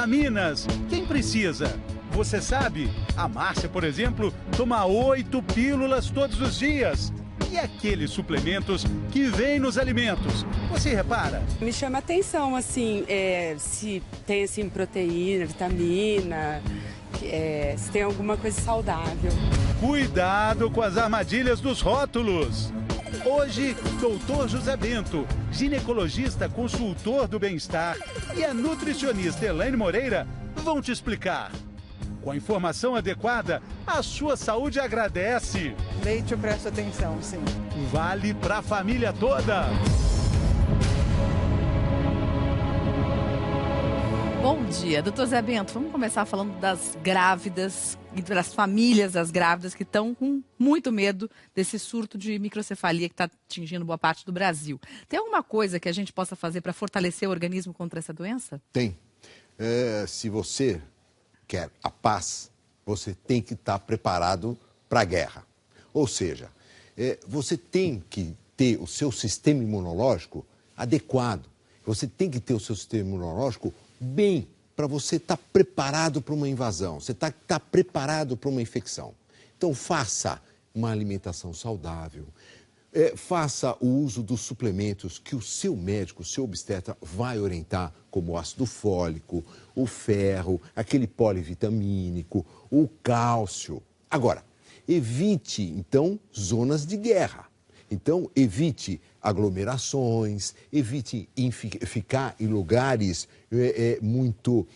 vitaminas. Quem precisa? Você sabe? A Márcia, por exemplo, toma 8 pílulas todos os dias. E aqueles suplementos que vêm nos alimentos, você repara? Me chama a atenção, assim, se tem, assim, proteína, vitamina, se tem alguma coisa saudável. Cuidado com as armadilhas dos rótulos. Hoje, Dr. José Bento, ginecologista consultor do bem-estar, e a nutricionista Elaine Moreira vão te explicar. Com a informação adequada, a sua saúde agradece. Leite eu presto atenção, sim. Vale para a família toda. Bom dia, doutor Zé Bento. Vamos começar falando das grávidas e das famílias das grávidas que estão com muito medo desse surto de microcefalia que está atingindo boa parte do Brasil. Tem alguma coisa que a gente possa fazer para fortalecer o organismo contra essa doença? Tem. Se você quer a paz, você tem que estar preparado para a guerra. Ou seja, você tem que ter o seu sistema imunológico adequado. Você tem que ter o seu sistema imunológico bem para você estar preparado para uma invasão. Você está preparado para uma infecção. Então, faça uma alimentação saudável. Faça o uso dos suplementos que o seu médico, o seu obstetra vai orientar, como o ácido fólico, o ferro, aquele polivitamínico, o cálcio. Agora, evite, então, zonas de guerra. Então, evite aglomerações, evite ficar em lugares muito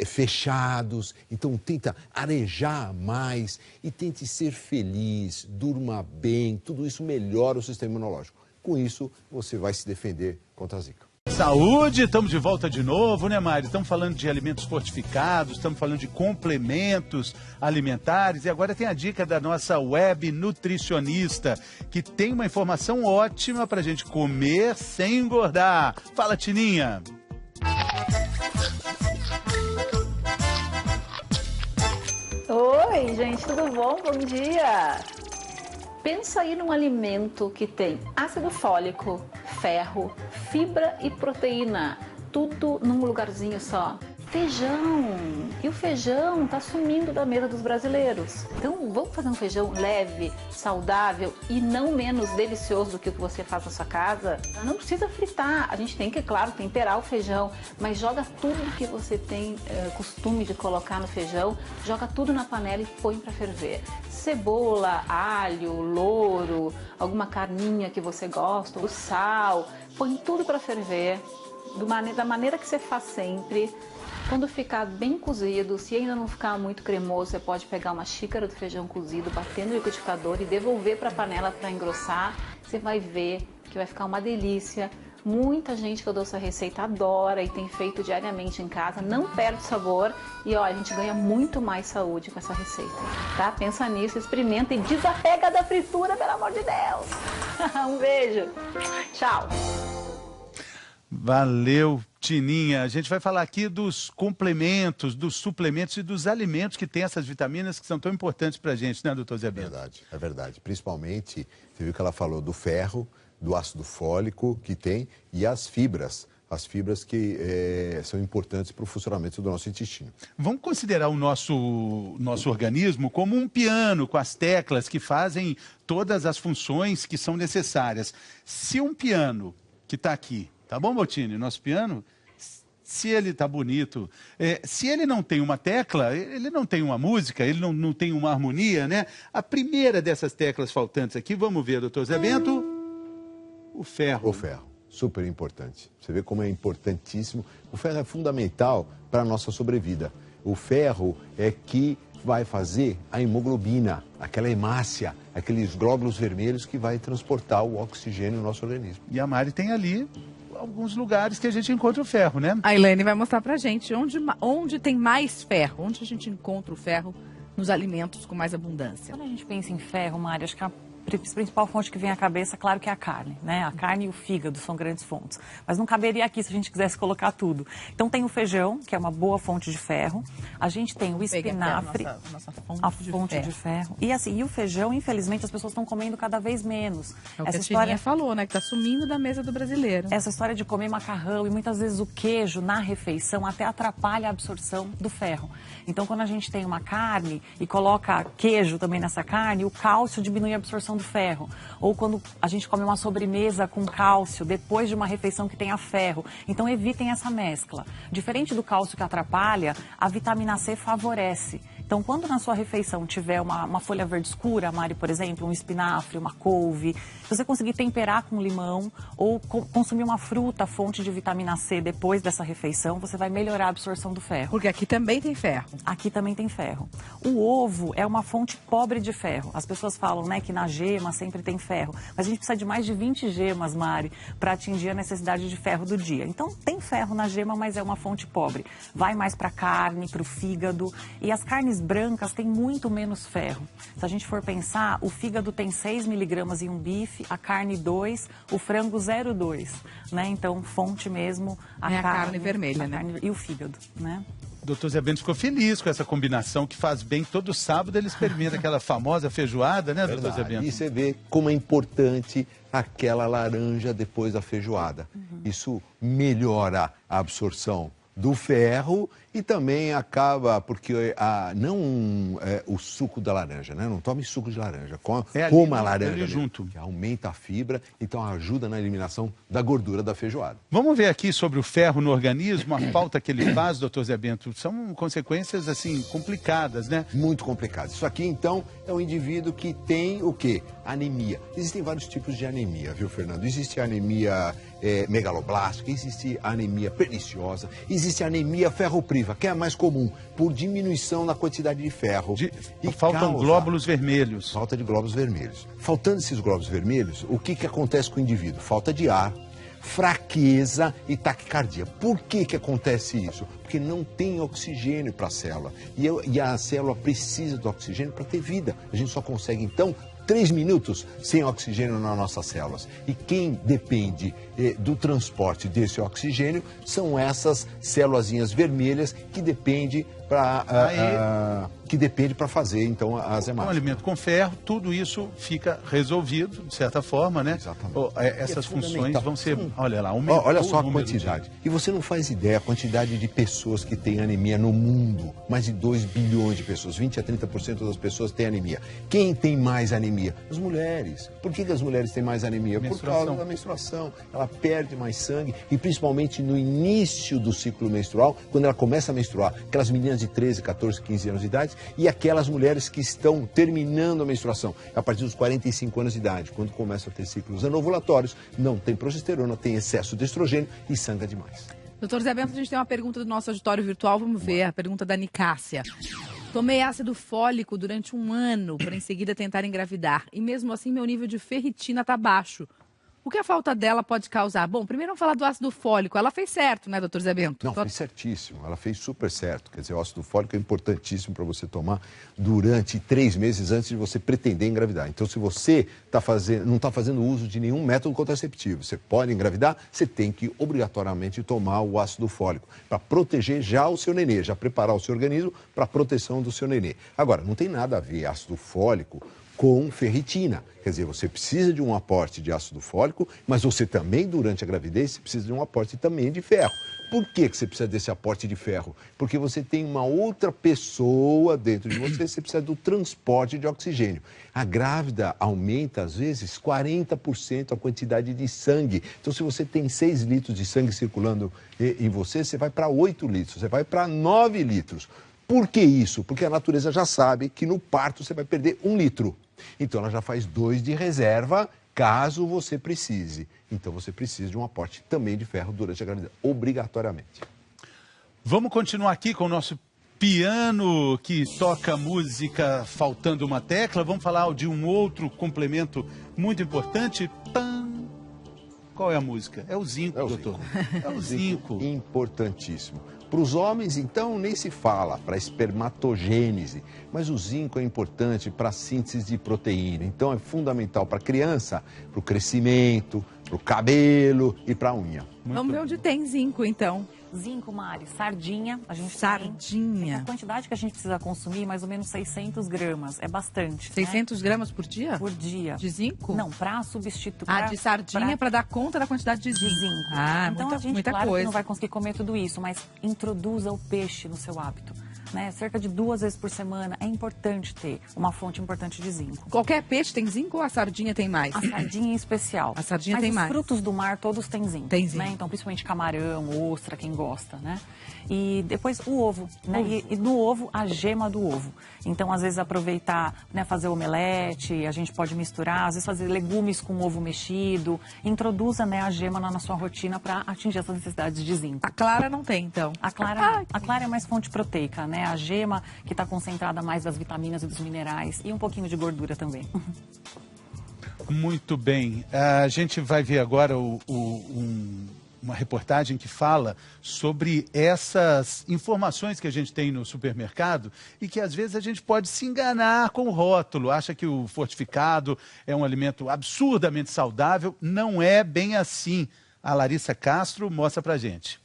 fechados. Então, tenta arejar mais e tente ser feliz, durma bem. Tudo isso melhora o sistema imunológico. Com isso, você vai se defender contra a zika. Saúde, estamos de volta de novo, né, Mari? Estamos falando de alimentos fortificados, estamos falando de complementos alimentares e agora tem a dica da nossa web nutricionista, que tem uma informação ótima para a gente comer sem engordar. Fala, Tininha! Oi, gente, tudo bom? Bom dia! Pensa aí num alimento que tem ácido fólico, ferro, fibra e proteína, tudo num lugarzinho só. Feijão! E o feijão tá sumindo da mesa dos brasileiros. Então vamos fazer um feijão leve, saudável e não menos delicioso do que o que você faz na sua casa? Não precisa fritar, a gente tem que, claro, temperar o feijão, mas joga tudo que você tem costume de colocar no feijão, joga tudo na panela e põe para ferver. Cebola, alho, louro, alguma carninha que você gosta, o sal, põe tudo para ferver da maneira que você faz sempre. Quando ficar bem cozido, se ainda não ficar muito cremoso, você pode pegar uma xícara do feijão cozido, bater no liquidificador e devolver para a panela para engrossar. Você vai ver que vai ficar uma delícia. Muita gente que eu dou essa receita adora e tem feito diariamente em casa, não perde sabor e ó, a gente ganha muito mais saúde com essa receita, tá? Pensa nisso, experimenta e desapega da fritura, pelo amor de Deus. Um beijo. Tchau. Valeu, Tininha. A gente vai falar aqui dos complementos, dos suplementos e dos alimentos que têm essas vitaminas que são tão importantes para a gente, né, doutor Zé Bento? É verdade. Principalmente, você viu que ela falou do ferro, do ácido fólico que tem e as fibras que são importantes para o funcionamento do nosso intestino. Vamos considerar o nosso organismo como um piano com as teclas que fazem todas as funções que são necessárias. Se um piano que está aqui, tá bom, Botini? Nosso piano, se ele está bonito, se ele não tem uma tecla, ele não tem uma música, ele não tem uma harmonia, né? A primeira dessas teclas faltantes aqui, vamos ver, doutor Zé Bento, o ferro. O ferro, super importante. Você vê como é importantíssimo. O ferro é fundamental para a nossa sobrevida. O ferro é que vai fazer a hemoglobina, aquela hemácia, aqueles glóbulos vermelhos que vai transportar o oxigênio no nosso organismo. E a Mari tem ali alguns lugares que a gente encontra o ferro, né? A Elaine vai mostrar pra gente onde tem mais ferro, onde a gente encontra o ferro nos alimentos com mais abundância. Quando a gente pensa em ferro, Mari, acho que a principal fonte que vem à cabeça, claro que é a carne, né? A carne e o fígado são grandes fontes. Mas não caberia aqui se a gente quisesse colocar tudo. Então tem o feijão, que é uma boa fonte de ferro. A gente tem o espinafre, a fonte de ferro. E assim, e o feijão, infelizmente, as pessoas estão comendo cada vez menos. É o que a Tirinha falou, né? Que tá sumindo da mesa do brasileiro. Essa história de comer macarrão e muitas vezes o queijo na refeição até atrapalha a absorção do ferro. Então, quando a gente tem uma carne e coloca queijo também nessa carne, o cálcio diminui a absorção do ferro. Ou quando a gente come uma sobremesa com cálcio depois de uma refeição que tenha ferro. Então, evitem essa mescla. Diferente do cálcio que atrapalha, a vitamina C favorece. Então, quando na sua refeição tiver uma folha verde escura, Mari, por exemplo, um espinafre, uma couve, se você conseguir temperar com limão ou consumir uma fruta, fonte de vitamina C depois dessa refeição, você vai melhorar a absorção do ferro. Porque aqui também tem ferro. Aqui também tem ferro. O ovo é uma fonte pobre de ferro. As pessoas falam, né, que na gema sempre tem ferro. Mas a gente precisa de mais de 20 gemas, Mari, para atingir a necessidade de ferro do dia. Então, tem ferro na gema, mas é uma fonte pobre. Vai mais para a carne, para o fígado. E as carnes brancas têm muito menos ferro. Se a gente for pensar, o fígado tem 6 miligramas em um bife, a carne 2, o frango 0,2, né? Então, fonte mesmo, a carne vermelha, né? E o fígado, né? O doutor Zé Bento ficou feliz com essa combinação que faz bem. Todo sábado ele experimenta aquela famosa feijoada, né, doutor Zé Bento? E você vê como é importante aquela laranja depois da feijoada. Isso melhora a absorção do ferro e também acaba, porque o suco da laranja, né? Não tome suco de laranja, coma a laranja junto, que aumenta a fibra, então ajuda na eliminação da gordura da feijoada. Vamos ver aqui sobre o ferro no organismo, a falta que ele faz, doutor Zé Bento. São consequências, assim, complicadas, né? Muito complicadas. Isso aqui, então, é um indivíduo que tem o quê? Anemia. Existem vários tipos de anemia, viu, Fernando? Existe a anemia megaloblástica, existe a anemia perniciosa, existe a anemia ferropriva, que é a mais comum, por diminuição na quantidade de ferro. Faltam glóbulos vermelhos. Falta de glóbulos vermelhos. Faltando esses glóbulos vermelhos, o que acontece com o indivíduo? Falta de ar, fraqueza e taquicardia. Por que acontece isso? Porque não tem oxigênio para a célula. E a célula precisa do oxigênio para ter vida. A gente só consegue, então, 3 minutos sem oxigênio nas nossas células. E quem depende do transporte desse oxigênio são essas célulazinhas vermelhas que dependem para fazer, então, as hemácias. Um alimento com ferro, tudo isso fica resolvido, de certa forma, né? Exatamente. Essas funções vão ser, olha lá, olha só a quantidade. E você não faz ideia a quantidade de pessoas que têm anemia no mundo. Mais de 2 bilhões de pessoas, 20 a 30% das pessoas têm anemia. Quem tem mais anemia? As mulheres. Por que as mulheres têm mais anemia? Por causa da menstruação. Ela perde mais sangue e principalmente no início do ciclo menstrual, quando ela começa a menstruar, aquelas meninas de 13, 14, 15 anos de idade e aquelas mulheres que estão terminando a menstruação a partir dos 45 anos de idade, quando começam a ter ciclos anovulatórios, não tem progesterona, tem excesso de estrogênio e sangra demais. Doutor Zé Bento, a gente tem uma pergunta do nosso auditório virtual, vamos ver, a pergunta da Nicássia. Tomei ácido fólico durante 1 ano para em seguida tentar engravidar e mesmo assim meu nível de ferritina está baixo. O que a falta dela pode causar? Bom, primeiro vamos falar do ácido fólico. Ela fez certo, né, doutor Zé Bento? Não, fez certíssimo. Ela fez super certo. Quer dizer, o ácido fólico é importantíssimo para você tomar durante 3 meses antes de você pretender engravidar. Então, se você não está fazendo uso de nenhum método contraceptivo, você pode engravidar, você tem que obrigatoriamente tomar o ácido fólico para proteger já o seu nenê, já preparar o seu organismo para a proteção do seu nenê. Agora, não tem nada a ver ácido fólico com ferritina. Quer dizer, você precisa de um aporte de ácido fólico, mas você também, durante a gravidez, precisa de um aporte também de ferro. Por que você precisa desse aporte de ferro? Porque você tem uma outra pessoa dentro de você, você precisa do transporte de oxigênio. A grávida aumenta, às vezes, 40% a quantidade de sangue. Então, se você tem 6 litros de sangue circulando em você, você vai para 8 litros, você vai para 9 litros. Por que isso? Porque a natureza já sabe que no parto você vai perder 1 litro. Então ela já faz 2 de reserva caso você precise. Então você precisa de um aporte também de ferro durante a gravidez, obrigatoriamente. Vamos continuar aqui com o nosso piano que toca música faltando uma tecla. Vamos falar de um outro complemento muito importante. Pam. Qual é a música? É o zinco, doutor. É o zinco. Importantíssimo. Para os homens, então, nem se fala, para espermatogênese. Mas o zinco é importante para a síntese de proteína. Então, é fundamental para a criança, para o crescimento, para o cabelo e para a unha. Vamos ver onde tem zinco, então. Zinco, Mari, sardinha. A gente Sardinha. A quantidade que a gente precisa consumir, mais ou menos 600 gramas. É bastante. 600 gramas por dia? Por dia. De zinco? Não, para substituir. De sardinha para dar conta da quantidade de zinco. Então a gente, muita claro, coisa. que não vai conseguir comer tudo isso, mas introduza o peixe no seu hábito. Né? Cerca de 2 vezes por semana é importante ter uma fonte importante de zinco. Qualquer peixe tem zinco ou a sardinha tem mais? A sardinha em especial. A sardinha mas tem os mais. frutos do mar todos têm zinco. Tem zinco. Né? Então, principalmente camarão, ostra, quem gosta, né? E depois o ovo, né? E no ovo, a gema do ovo. Então, às vezes, aproveitar, né, fazer omelete, a gente pode misturar, às vezes fazer legumes com ovo mexido. Introduza, né, a gema na sua rotina para atingir essas necessidades de zinco. A clara não tem, então? A clara é mais fonte proteica, né? A gema que está concentrada mais das vitaminas e dos minerais e um pouquinho de gordura também. Muito bem. A gente vai ver agora uma reportagem que fala sobre essas informações que a gente tem no supermercado e que às vezes a gente pode se enganar com o rótulo, acha que o fortificado é um alimento absurdamente saudável. Não é bem assim. A Larissa Castro mostra pra gente.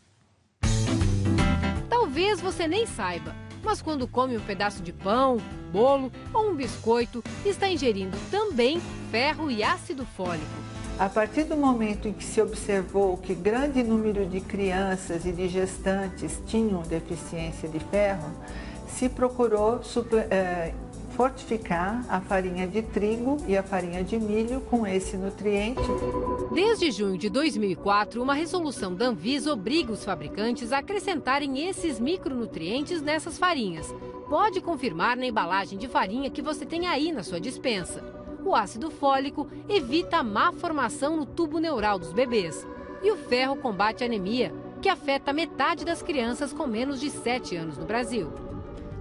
Talvez você nem saiba, mas quando come um pedaço de pão, bolo ou um biscoito, está ingerindo também ferro e ácido fólico. A partir do momento em que se observou que grande número de crianças e de gestantes tinham deficiência de ferro, se procurou fortificar a farinha de trigo e a farinha de milho com esse nutriente. Desde junho de 2004, uma resolução da Anvisa obriga os fabricantes a acrescentarem esses micronutrientes nessas farinhas. Pode confirmar na embalagem de farinha que você tem aí na sua despensa. O ácido fólico evita a má formação no tubo neural dos bebês. E o ferro combate a anemia, que afeta metade das crianças com menos de 7 anos no Brasil.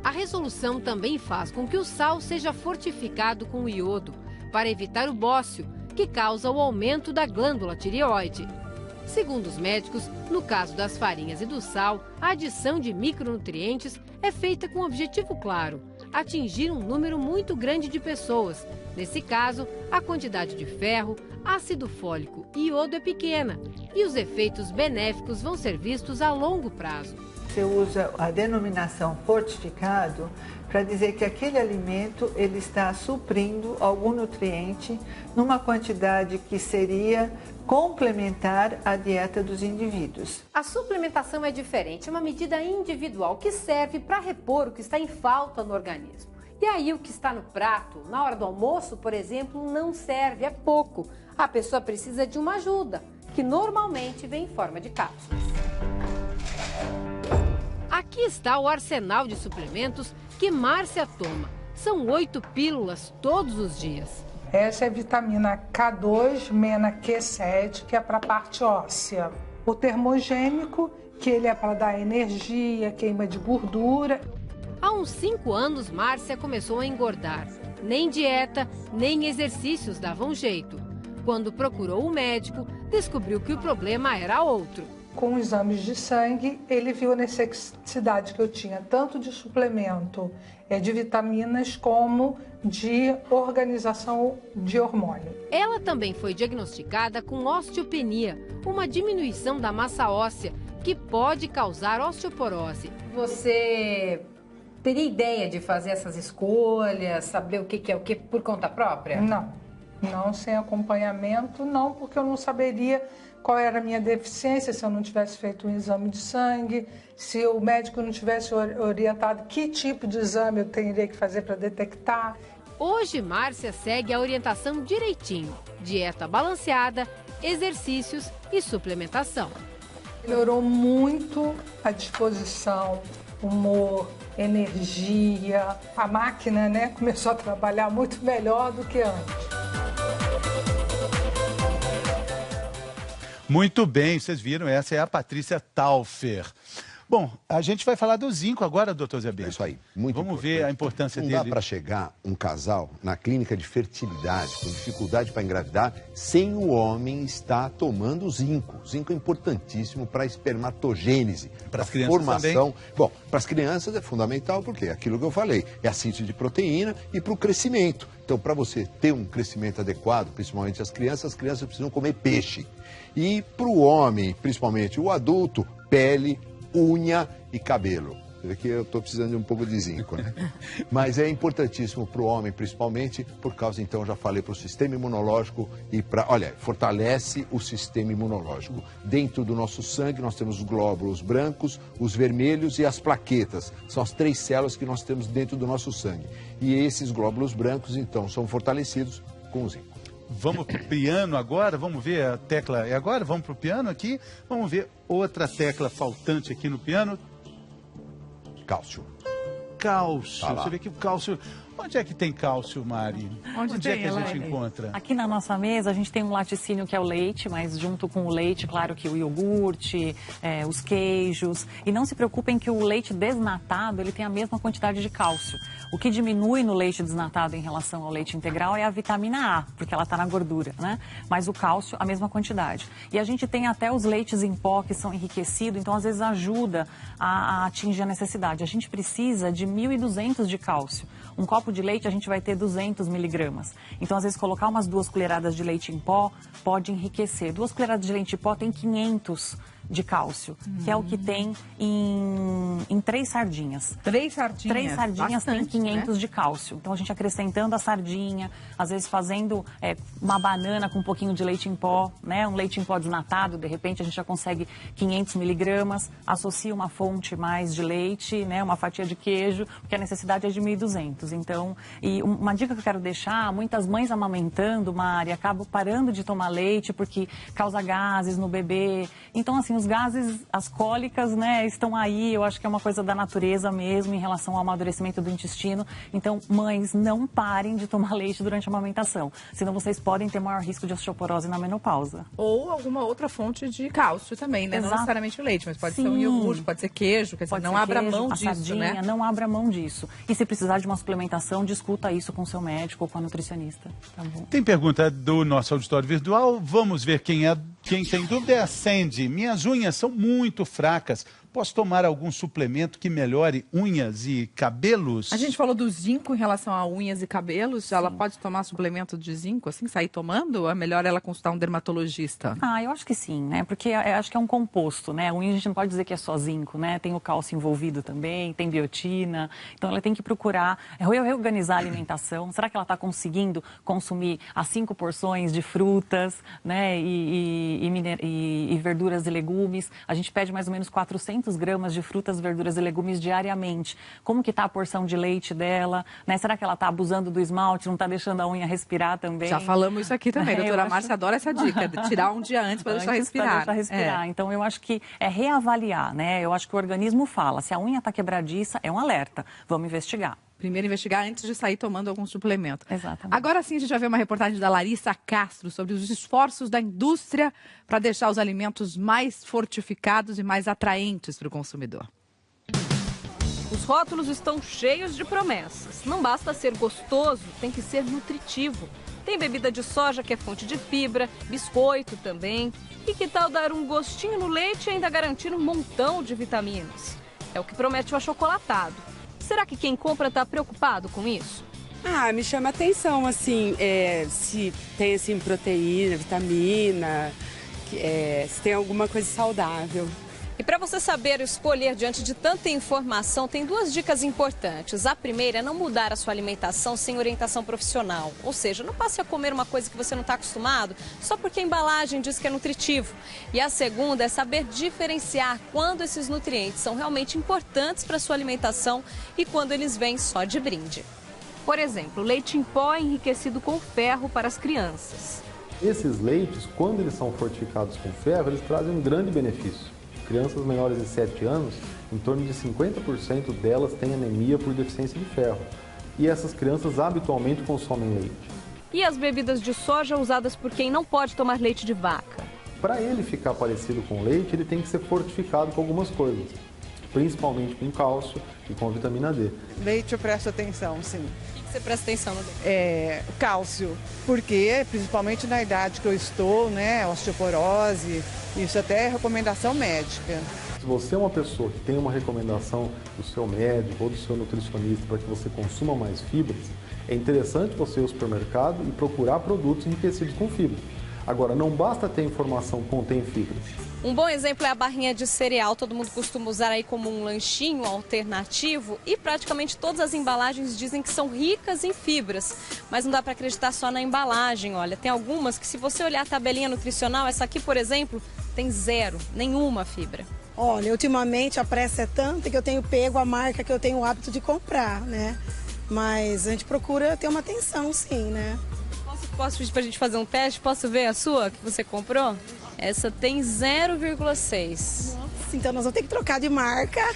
A resolução também faz com que o sal seja fortificado com o iodo, para evitar o bócio, que causa o aumento da glândula tireoide. Segundo os médicos, no caso das farinhas e do sal, a adição de micronutrientes é feita com um objetivo claro: atingir um número muito grande de pessoas. Nesse caso, a quantidade de ferro, ácido fólico e iodo é pequena e os efeitos benéficos vão ser vistos a longo prazo. Você usa a denominação fortificado para dizer que aquele alimento ele está suprindo algum nutriente numa quantidade que seria complementar à dieta dos indivíduos. A suplementação é diferente, é uma medida individual que serve para repor o que está em falta no organismo. E aí o que está no prato, na hora do almoço, por exemplo, não serve, é pouco. A pessoa precisa de uma ajuda, que normalmente vem em forma de cápsulas. Aqui está o arsenal de suplementos que Márcia toma. São 8 pílulas todos os dias. Essa é a vitamina K2, mena Q7, que é para a parte óssea. O termogênico, que ele é para dar energia, queima de gordura. Há uns 5 anos, Márcia começou a engordar. Nem dieta, nem exercícios davam jeito. Quando procurou o médico, descobriu que o problema era outro. Com exames de sangue, ele viu a necessidade que eu tinha tanto de suplemento de vitaminas como de organização de hormônio. Ela também foi diagnosticada com osteopenia, uma diminuição da massa óssea que pode causar osteoporose. Você teria ideia de fazer essas escolhas, saber o que é o que por conta própria? Não sem acompanhamento, não, porque eu não saberia qual era a minha deficiência se eu não tivesse feito um exame de sangue, se o médico não tivesse orientado que tipo de exame eu teria que fazer para detectar. Hoje, Márcia segue a orientação direitinho: dieta balanceada, exercícios e suplementação. Melhorou muito a disposição, humor, energia. A máquina, né, começou a trabalhar muito melhor do que antes. Muito bem, vocês viram, essa é a Patrícia Taufer. Bom, a gente vai falar do zinco agora, doutor Zé Bento. É isso aí, muito Vamos ver a importância dele. Não dá para chegar um casal na clínica de fertilidade com dificuldade para engravidar sem o homem estar tomando zinco. Zinco é importantíssimo para a espermatogênese, para a formação. Também. Bom, para as crianças é fundamental porque é aquilo que eu falei, é a síntese de proteína e para o crescimento. Então, para você ter um crescimento adequado, principalmente as crianças precisam comer peixe. E para o homem, principalmente o adulto, pele, unha e cabelo. Você vê que eu estou precisando de um pouco de zinco, né? Mas é importantíssimo para o homem, principalmente, por causa, então, já falei, para o sistema imunológico e fortalece o sistema imunológico. Dentro do nosso sangue, nós temos os glóbulos brancos, os vermelhos e as plaquetas. São as 3 células que nós temos dentro do nosso sangue. E esses glóbulos brancos, então, são fortalecidos com o zinco. Vamos para o piano agora, vamos ver a tecla. É agora? Vamos para o piano aqui. Vamos ver outra tecla faltante aqui no piano. Cálcio. Cálcio. Você vê que o cálcio... Onde é que tem cálcio, Mari? Onde é que a gente encontra? Aqui na nossa mesa a gente tem um laticínio que é o leite, mas junto com o leite, claro que o iogurte, os queijos. E não se preocupem que o leite desnatado ele tem a mesma quantidade de cálcio. O que diminui no leite desnatado em relação ao leite integral é a vitamina A, porque ela está na gordura, né? Mas o cálcio, a mesma quantidade. E a gente tem até os leites em pó que são enriquecidos, então às vezes ajuda a atingir a necessidade. A gente precisa de 1.200 de cálcio. Um copo de leite a gente vai ter 200 miligramas. Então, às vezes, colocar umas 2 colheradas de leite em pó pode enriquecer. 2 colheradas de leite em pó tem 500 de cálcio, que é o que tem em 3 sardinhas. 3 sardinhas? 3 sardinhas bastante, tem 500 né? de cálcio. Então, a gente acrescentando a sardinha, às vezes fazendo uma banana com um pouquinho de leite em pó, né? Um leite em pó desnatado, de repente a gente já consegue 500 miligramas, associa uma fonte mais de leite, né? Uma fatia de queijo, porque a necessidade é de 1.200. Então, e uma dica que eu quero deixar, muitas mães amamentando, Mari, acabam parando de tomar leite porque causa gases no bebê. Então, assim, os gases, as cólicas, né, estão aí, eu acho que é uma coisa da natureza mesmo em relação ao amadurecimento do intestino. Então, mães, não parem de tomar leite durante a amamentação, senão vocês podem ter maior risco de osteoporose na menopausa. Ou alguma outra fonte de cálcio também, né? Exato. Não necessariamente o leite, mas pode ser um iogurte, pode ser queijo, quer dizer, não abra mão disso, sardinha, né? Não abra mão disso. E se precisar de uma suplementação, discuta isso com o seu médico ou com a nutricionista. Tá bom? Tem pergunta do nosso auditório virtual. Vamos ver quem tem dúvida. É a Sandy. Minhas unhas são muito fracas. Posso tomar algum suplemento que melhore unhas e cabelos? A gente falou do zinco em relação a unhas e cabelos. Sim. Ela pode tomar suplemento de zinco, assim, sair tomando? Ou é melhor ela consultar um dermatologista? Eu acho que sim, né? Porque acho que é um composto, né? A unha a gente não pode dizer que é só zinco, né? Tem o cálcio envolvido também, tem biotina. Então ela tem que procurar reorganizar a alimentação. Será que ela está conseguindo consumir as 5 porções de frutas, né? E verduras e legumes? A gente pede mais ou menos 400 gramas de frutas, verduras e legumes diariamente. Como que está a porção de leite dela? Né? Será que ela está abusando do esmalte, não está deixando a unha respirar também? Já falamos isso aqui também. Doutora Márcia adora essa dica, de tirar um dia antes para deixar respirar. Pra deixar respirar. Então, eu acho que é reavaliar, né? Eu acho que o organismo fala, se a unha está quebradiça, é um alerta. Vamos investigar. Primeiro investigar antes de sair tomando algum suplemento. Exatamente. Agora sim, a gente vai ver uma reportagem da Larissa Castro sobre os esforços da indústria para deixar os alimentos mais fortificados e mais atraentes para o consumidor. Os rótulos estão cheios de promessas. Não basta ser gostoso, tem que ser nutritivo. Tem bebida de soja que é fonte de fibra, biscoito também. E que tal dar um gostinho no leite e ainda garantir um montão de vitaminas? É o que promete o achocolatado. Será que quem compra está preocupado com isso? Me chama atenção, assim, se tem, assim, proteína, vitamina, se tem alguma coisa saudável. E para você saber escolher diante de tanta informação, tem 2 dicas importantes. A primeira é não mudar a sua alimentação sem orientação profissional. Ou seja, não passe a comer uma coisa que você não está acostumado só porque a embalagem diz que é nutritivo. E a segunda é saber diferenciar quando esses nutrientes são realmente importantes para a sua alimentação e quando eles vêm só de brinde. Por exemplo, leite em pó é enriquecido com ferro para as crianças. Esses leites, quando eles são fortificados com ferro, eles trazem um grande benefício. Crianças menores de 7 anos, em torno de 50% delas têm anemia por deficiência de ferro. E essas crianças habitualmente consomem leite. E as bebidas de soja usadas por quem não pode tomar leite de vaca? Para ele ficar parecido com leite, ele tem que ser fortificado com algumas coisas. principalmente com cálcio e com a vitamina D. Leite eu presto atenção, sim. O que você presta atenção no leite? Cálcio, porque principalmente na idade que eu estou, né, osteoporose, isso até é recomendação médica. Se você é uma pessoa que tem uma recomendação do seu médico ou do seu nutricionista para que você consuma mais fibras, é interessante você ir ao supermercado e procurar produtos enriquecidos com fibra. Agora, não basta ter informação que contém fibras. Um bom exemplo é a barrinha de cereal, todo mundo costuma usar aí como um lanchinho alternativo e praticamente todas as embalagens dizem que são ricas em fibras, mas não dá para acreditar só na embalagem, olha, tem algumas que se você olhar a tabelinha nutricional, essa aqui, por exemplo, tem zero, nenhuma fibra. Olha, ultimamente a pressa é tanta que eu tenho pego a marca que eu tenho o hábito de comprar, né? Mas a gente procura ter uma atenção, sim, né? Posso pedir pra gente fazer um teste? Posso ver a sua que você comprou? Essa tem 0,6. Nossa, então nós vamos ter que trocar de marca.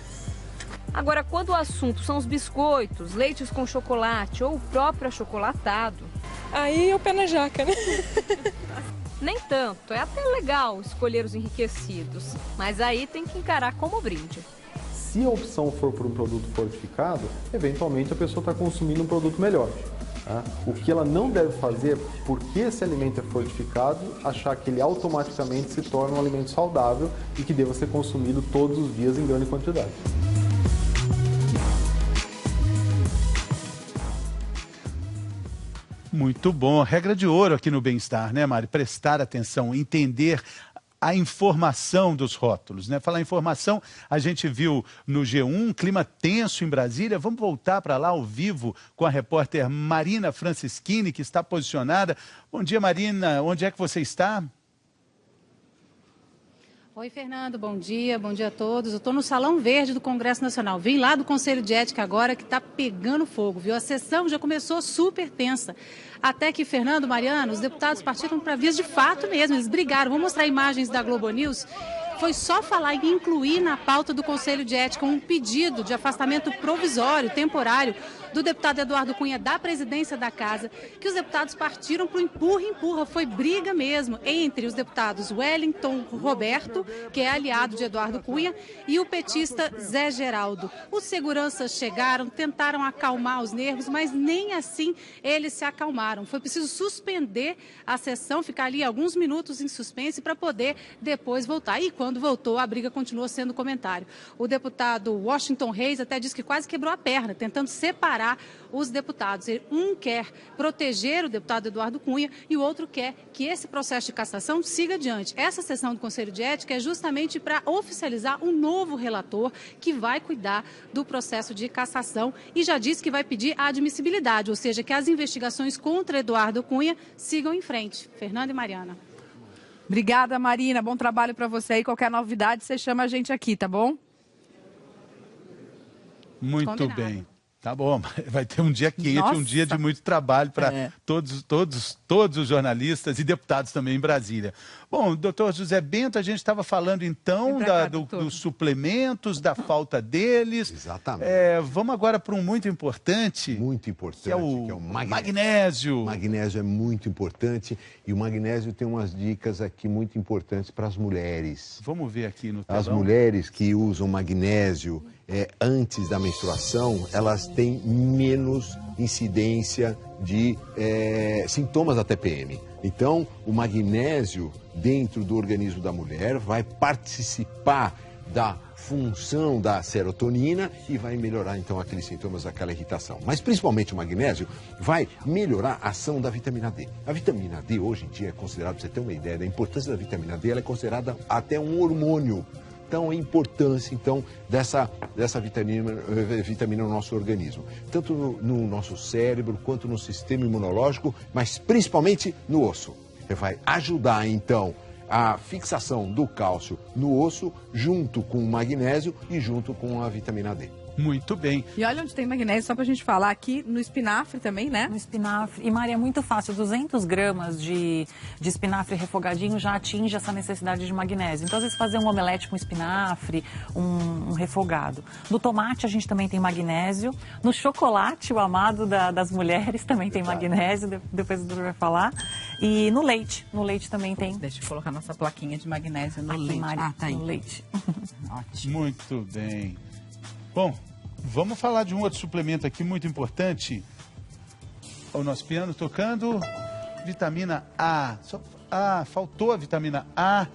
Agora, quando o assunto são os biscoitos, leites com chocolate ou o próprio achocolatado... Aí é o pé na jaca, né? Nem tanto, é até legal escolher os enriquecidos, mas aí tem que encarar como brinde. Se a opção for por um produto fortificado, eventualmente a pessoa está consumindo um produto melhor. Tá? O que ela não deve fazer, porque esse alimento é fortificado, achar que ele automaticamente se torna um alimento saudável e que deva ser consumido todos os dias em grande quantidade. Muito bom. Regra de ouro aqui no Bem-Estar, né, Mari? Prestar atenção, entender a informação dos rótulos, né? Falar em informação, a gente viu no G1, clima tenso em Brasília. Vamos voltar para lá ao vivo com a repórter Marina Francischini, que está posicionada. Bom dia, Marina. Onde é que você está? Oi, Fernando, bom dia a todos. Eu estou no Salão Verde do Congresso Nacional. Vim lá do Conselho de Ética agora, que está pegando fogo, viu? A sessão já começou super tensa. Até que, Fernando, Mariano, os deputados partiram para vias de fato mesmo. Eles brigaram. Vou mostrar imagens da Globo News. Foi só falar em incluir na pauta do Conselho de Ética um pedido de afastamento provisório, temporário, do deputado Eduardo Cunha da presidência da Casa, que os deputados partiram para o empurra-empurra. Foi briga mesmo entre os deputados Wellington Roberto, que é aliado de Eduardo Cunha, e o petista Zé Geraldo. Os seguranças chegaram, tentaram acalmar os nervos, mas nem assim eles se acalmaram. Foi preciso suspender a sessão, ficar ali alguns minutos em suspense para poder depois voltar. E quando voltou, a briga continuou sendo comentário. O deputado Washington Reis até disse que quase quebrou a perna, tentando separar os deputados. Um quer proteger o deputado Eduardo Cunha e o outro quer que esse processo de cassação siga adiante. Essa sessão do Conselho de Ética é justamente para oficializar um novo relator que vai cuidar do processo de cassação e já disse que vai pedir a admissibilidade, ou seja, que as investigações contra Eduardo Cunha sigam em frente. Fernando e Mariana. Obrigada, Marina. Bom trabalho para você aí. Qualquer novidade, você chama a gente aqui, tá bom? Muito Combinado. bem. Tá bom, vai ter um dia quente, Nossa. um dia de muito trabalho para todos os jornalistas e deputados também em Brasília. Bom, doutor José Bento, a gente estava falando então dos suplementos, da falta deles. Exatamente. Vamos agora para um muito importante. Muito importante, que é o magnésio. O magnésio é muito importante e o magnésio tem umas dicas aqui muito importantes para as mulheres. Vamos ver aqui no telão. As mulheres que usam magnésio antes da menstruação, elas têm menos incidência de sintomas da TPM. Então, o magnésio dentro do organismo da mulher vai participar da função da serotonina e vai melhorar, então, aqueles sintomas daquela irritação. Mas, principalmente, o magnésio vai melhorar a ação da vitamina D. A vitamina D, hoje em dia, é considerada, para você ter uma ideia da importância da vitamina D, ela é considerada até um hormônio. Então, a importância, então, dessa vitamina no nosso organismo. Tanto no nosso cérebro, quanto no sistema imunológico, mas principalmente no osso. Vai ajudar, então, a fixação do cálcio no osso, junto com o magnésio e junto com a vitamina D. Muito bem. E olha onde tem magnésio, só pra gente falar aqui, no espinafre também, né? No espinafre. E, Maria, é muito fácil. 200 gramas de espinafre refogadinho já atinge essa necessidade de magnésio. Então, às vezes, fazer um omelete com espinafre, um refogado. No tomate, a gente também tem magnésio. No chocolate, o amado das mulheres, também tem magnésio. Depois o doutor vai falar. E no leite também tem. Deixa eu colocar nossa plaquinha de magnésio no leite. Mari, tá aí. No leite. Ótimo. Muito bem. Bom, vamos falar de um outro suplemento aqui muito importante. O nosso piano tocando, vitamina A. Faltou a vitamina A.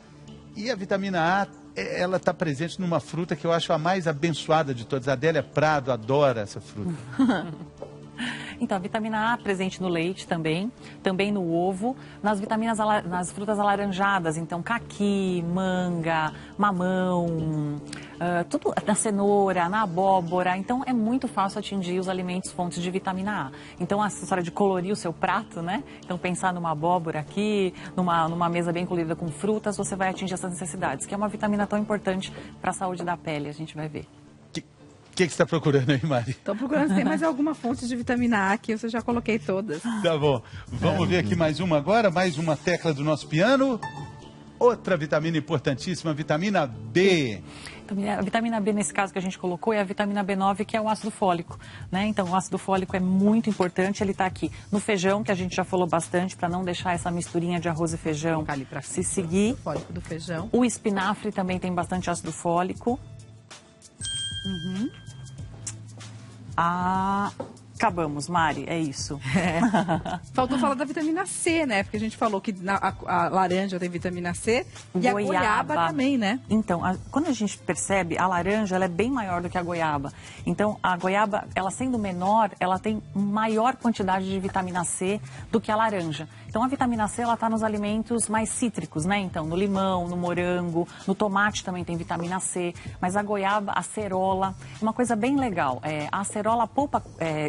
E a vitamina A, ela está presente numa fruta que eu acho a mais abençoada de todas. A Adélia Prado adora essa fruta. Então, a vitamina A presente no leite também no ovo, nas frutas alaranjadas, então caqui, manga, mamão, tudo na cenoura, na abóbora. Então, é muito fácil atingir os alimentos fontes de vitamina A. Então, essa história de colorir o seu prato, né? Então, pensar numa abóbora aqui, numa mesa bem colorida com frutas, você vai atingir essas necessidades, que é uma vitamina tão importante para a saúde da pele, a gente vai ver. O que você está procurando aí, Mari? Estou procurando se tem mais alguma fonte de vitamina A que eu já coloquei todas. Tá bom. Vamos ver aqui mais uma agora, mais uma tecla do nosso piano. Outra vitamina importantíssima, vitamina B. A vitamina B, nesse caso que a gente colocou, é a vitamina B9, que é o ácido fólico, né? Então, o ácido fólico é muito importante, ele está aqui no feijão, que a gente já falou bastante, para não deixar essa misturinha de arroz e feijão se seguir. O fólico do feijão. O espinafre também tem bastante ácido fólico. Acabamos, Mari, é isso. Faltou falar da vitamina C, né? Porque a gente falou que a laranja tem vitamina C e a goiaba também, né? Então, quando a gente percebe, a laranja ela é bem maior do que a goiaba. Então, a goiaba, ela sendo menor, ela tem maior quantidade de vitamina C do que a laranja. Então, a vitamina C, ela está nos alimentos mais cítricos, né? Então, no limão, no morango, no tomate também tem vitamina C. Mas a goiaba, a acerola, uma coisa bem legal. A acerola, a polpa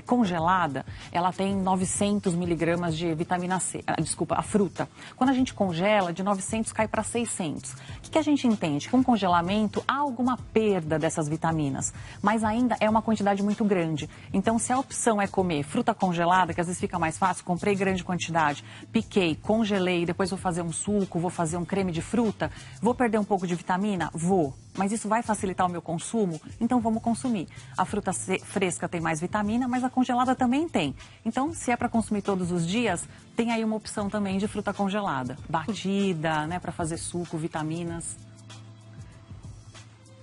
congelada, ela tem 900 miligramas de vitamina C. Desculpa, a fruta. Quando a gente congela, de 900 cai para 600. O que a gente entende? Com congelamento, há alguma perda dessas vitaminas. Mas ainda é uma quantidade muito grande. Então, se a opção é comer fruta congelada, que às vezes fica mais fácil, comprei grande quantidade, piquei, congelei, depois vou fazer um suco, vou fazer um creme de fruta, vou perder um pouco de vitamina? Vou. Mas isso vai facilitar o meu consumo? Então vamos consumir. A fruta fresca tem mais vitamina, mas a congelada também tem. Então, se é para consumir todos os dias, tem aí uma opção também de fruta congelada. Batida, né, para fazer suco, vitaminas.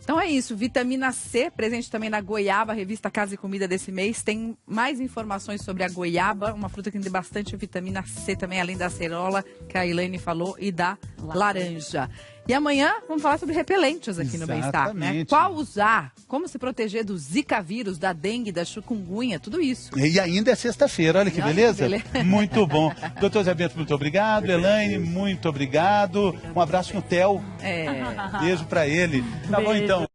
Então é isso, vitamina C, presente também na goiaba, a revista Casa e Comida desse mês. Tem mais informações sobre a goiaba, uma fruta que tem bastante vitamina C também, além da acerola, que a Elaine falou, e da laranja. E amanhã vamos falar sobre repelentes aqui no Bem-Estar, né? Qual usar, como se proteger do Zika vírus, da dengue, da chikungunya, tudo isso. E ainda é sexta-feira, olha que beleza. Muito bom. Doutor Zé Bento, muito obrigado. Elaine, muito obrigado. Um abraço no Theo. Beijo pra ele. Tá bom, então.